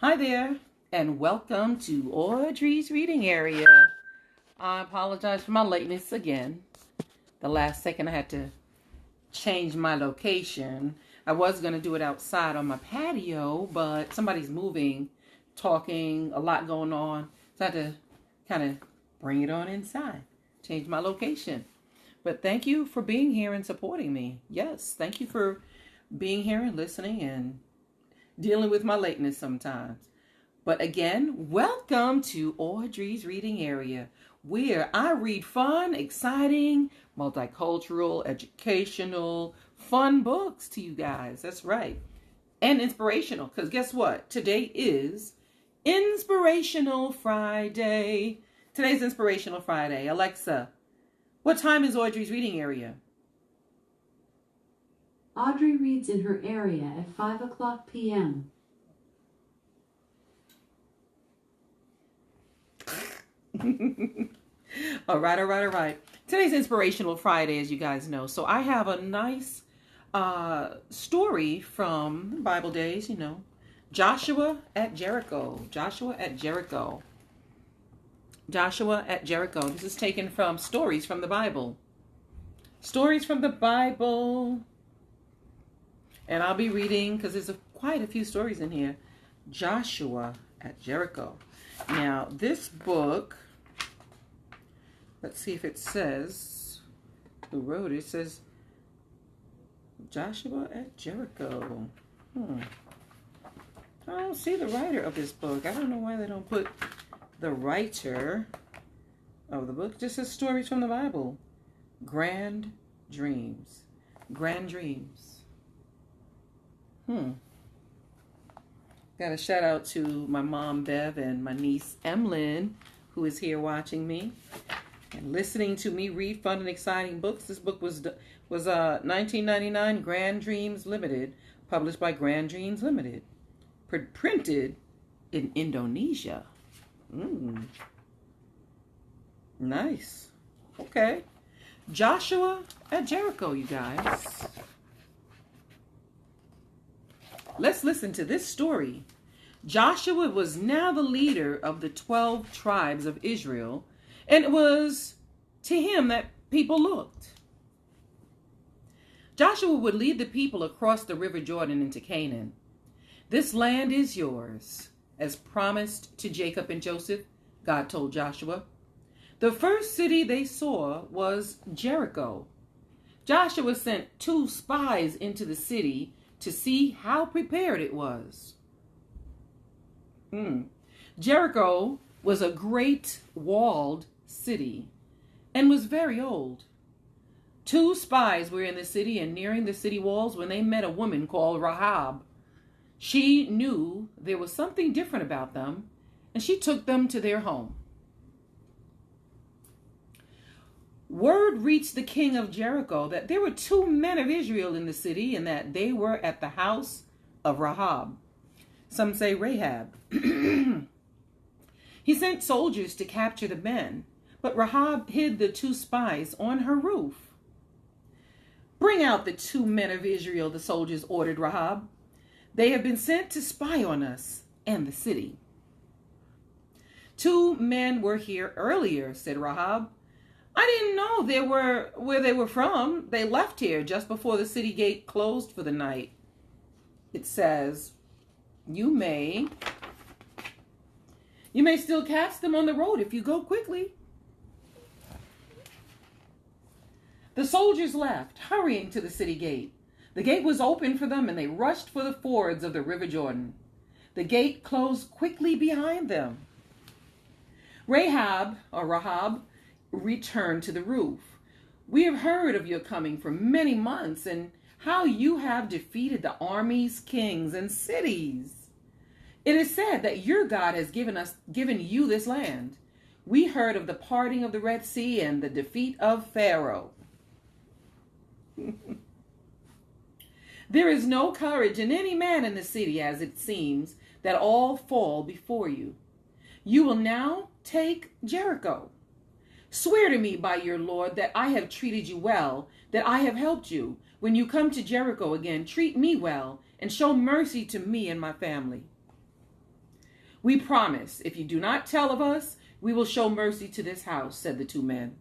Hi there, and welcome to Audrey's reading area. I apologize for my lateness again. The last second I had to change my location. I was going to do it outside on my patio, but somebody's moving, talking, a lot going on. So I had to kind of bring it on inside, change my location. But thank you for being here and supporting me. Yes, thank you for being here and listening and dealing with my lateness sometimes. But again, welcome to Audrey's reading area, where I read fun, exciting, multicultural, educational, fun books to you guys. That's right. And inspirational, because guess what? Today is Inspirational Friday. Today's Inspirational Friday. Alexa, what time is Audrey's reading area? Audrey reads in her area at 5 o'clock p.m. All right. Today's Inspirational Friday, as you guys know. So I have a nice story from Bible days, Joshua at Jericho. Joshua at Jericho. Joshua at Jericho. This is taken from Stories from the Bible. Stories from the Bible. And I'll be reading, because there's quite a few stories in here, Joshua at Jericho. Now, this book, let's see if it says who wrote it. It says Joshua at Jericho. I don't see the writer of this book. I don't know why they don't put the writer of the book. It just says Stories from the Bible. Grandreams. Grandreams. Got a shout out to my mom, Bev, and my niece, Emlyn, who is here watching me and listening to me read fun and exciting books. This book was 1999, Grandreams Limited, published by Grandreams Limited, printed in Indonesia. Nice. Okay. Joshua at Jericho, you guys. Let's listen to this story. Joshua was now the leader of the 12 tribes of Israel, and it was to him that people looked. Joshua would lead the people across the river Jordan into Canaan. This land is yours, as promised to Jacob and Joseph, God told Joshua. The first city they saw was Jericho. Joshua sent 2 spies into the city to see how prepared it was. Jericho was a great walled city and was very old. 2 spies were in the city and nearing the city walls when they met a woman called Rahab. She knew there was something different about them, and she took them to their home. Word reached the king of Jericho that there were 2 men of Israel in the city and that they were at the house of Rahab. Some say Rahab. He sent soldiers to capture the men, but Rahab hid the 2 spies on her roof. Bring out the 2 men of Israel, the soldiers ordered Rahab. They have been sent to spy on us and the city. 2 men were here earlier, said Rahab. I didn't know where they were from. They left here just before the city gate closed for the night. It says, you may still catch them on the road if you go quickly. The soldiers left, hurrying to the city gate. The gate was open for them, and they rushed for the fords of the river Jordan. The gate closed quickly behind them. Rahab returned to the roof. We have heard of your coming for many months and how you have defeated the armies, kings, and cities. It is said that your God has given you this land. We heard of the parting of the Red Sea and the defeat of Pharaoh. There is no courage in any man in the city, as it seems that all fall before you. You will now take Jericho. Swear to me by your Lord that I have treated you well, that I have helped you. When you come to Jericho again, treat me well and show mercy to me and my family. "We promise, if you do not tell of us, we will show mercy to this house," said the 2 men.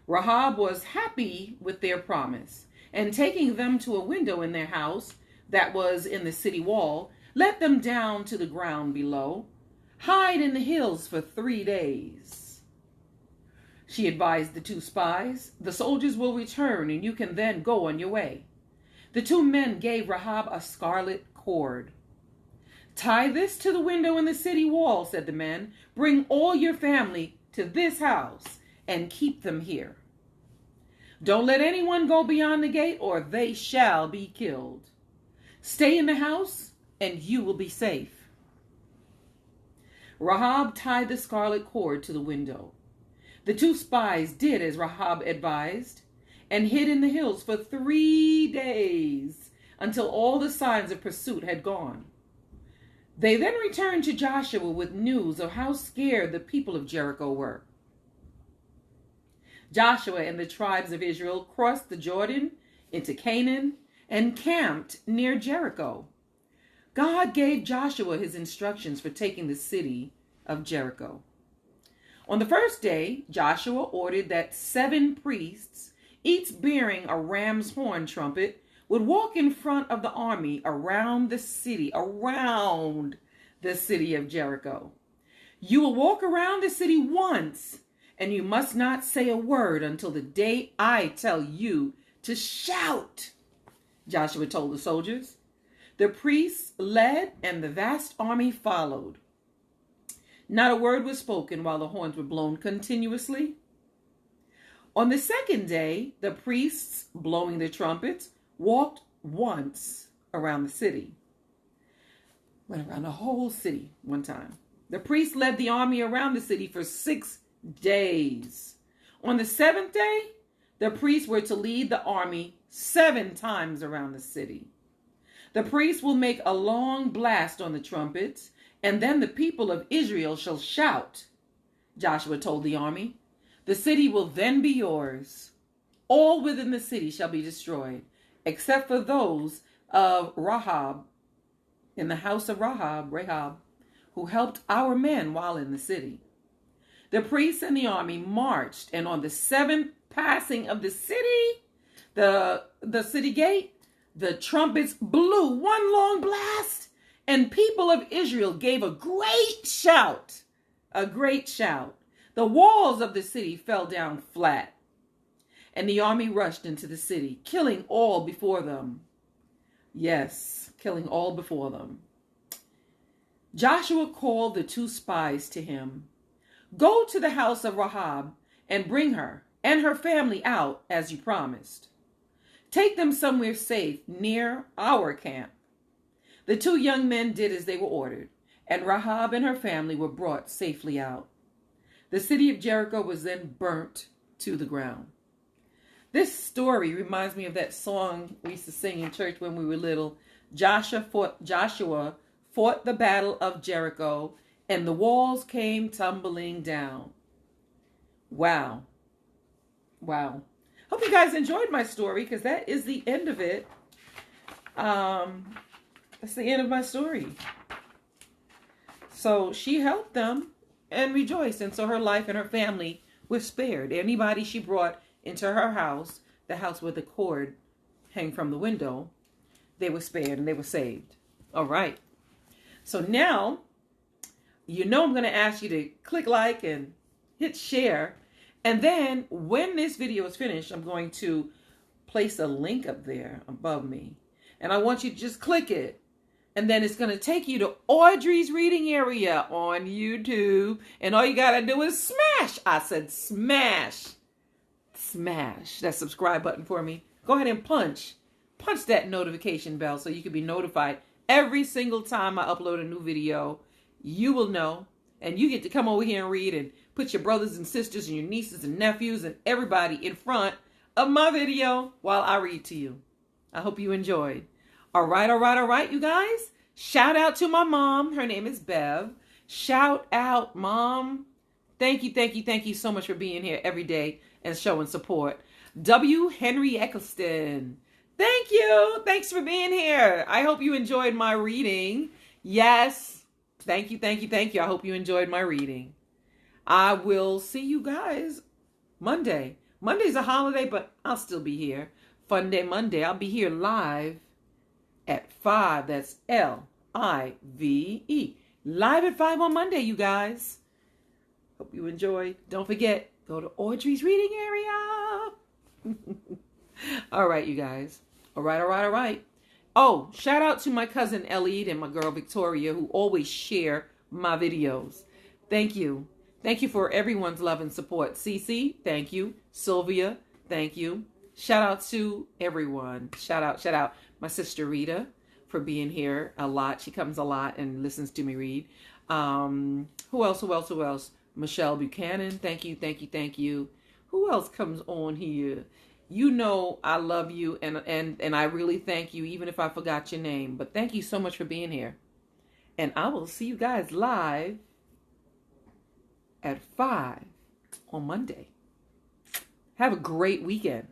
Rahab was happy with their promise, and taking them to a window in their house that was in the city wall, let them down to the ground below. "Hide in the hills for 3 days." She advised the 2 spies. "The soldiers will return, and you can then go on your way." The 2 men gave Rahab a scarlet cord. "Tie this to the window in the city wall," said the men. "Bring all your family to this house and keep them here. Don't let anyone go beyond the gate, or they shall be killed. Stay in the house, and you will be safe." Rahab tied the scarlet cord to the window. The 2 spies did as Rahab advised and hid in the hills for 3 days until all the signs of pursuit had gone. They then returned to Joshua with news of how scared the people of Jericho were. Joshua and the tribes of Israel crossed the Jordan into Canaan and camped near Jericho. God gave Joshua his instructions for taking the city of Jericho. On the first day, Joshua ordered that 7 priests, each bearing a ram's horn trumpet, would walk in front of the army around the city of Jericho. "You will walk around the city once, and you must not say a word until the day I tell you to shout," Joshua told the soldiers. The priests led, and the vast army followed. Not a word was spoken while the horns were blown continuously. On the second day, the priests, blowing the trumpets, walked once around the city. Went around the whole city one time. The priests led the army around the city for 6 days. On the 7th day, the priests were to lead the army 7 times around the city. The priests will make a long blast on the trumpets, and then the people of Israel shall shout, Joshua told the army. "The city will then be yours. All within the city shall be destroyed, except for those of Rahab, in the house of Rahab, who helped our men while in the city." The priests and the army marched, and on the 7th passing of the city, the city gate, the trumpets blew one long blast, and people of Israel gave a great shout. The walls of the city fell down flat, and the army rushed into the city, killing all before them. Yes, killing all before them. Joshua called the 2 spies to him. "Go to the house of Rahab and bring her and her family out as you promised. Take them somewhere safe near our camp." The 2 young men did as they were ordered, and Rahab and her family were brought safely out. The city of Jericho was then burnt to the ground. This story reminds me of that song we used to sing in church when we were little. Joshua fought the battle of Jericho, and the walls came tumbling down. Wow. Hope you guys enjoyed my story, because that is the end of it. That's the end of my story. So she helped them and rejoiced, and so her life and her family were spared. Anybody she brought into her house, the house where the cord hang from the window, they were spared and they were saved. All right. So now, I'm going to ask you to click like and hit share. And then when this video is finished, I'm going to place a link up there above me. And I want you to just click it. And then it's going to take you to Audrey's Reading Area on YouTube. And all you got to do is smash. I said smash. Smash that subscribe button for me. Go ahead and punch that notification bell so you can be notified every single time I upload a new video. You will know. And you get to come over here and read and put your brothers and sisters and your nieces and nephews and everybody in front of my video while I read to you. I hope you enjoyed. All right, you guys. Shout out to my mom. Her name is Bev. Shout out, Mom. Thank you so much for being here every day and showing support. W. Henry Eccleston. Thank you. Thanks for being here. I hope you enjoyed my reading. Yes, Thank you, thank you, thank you. I hope you enjoyed my reading. I will see you guys Monday. Monday's a holiday, but I'll still be here. Fun Day Monday. I'll be here live at 5. That's Live. Live at 5 on Monday, you guys. Hope you enjoyed. Don't forget, go to Audrey's reading area. All right, you guys. All right. Oh, shout out to my cousin Elliot and my girl Victoria, who always share my videos. Thank you. Thank you for everyone's love and support. Cece, thank you. Sylvia, thank you. Shout out to everyone. Shout out. My sister Rita for being here a lot. She comes a lot and listens to me read. Who else? Michelle Buchanan, thank you. Who else comes on here? You know I love you and I really thank you, even if I forgot your name. But thank you so much for being here. And I will see you guys live at 5 on Monday. Have a great weekend.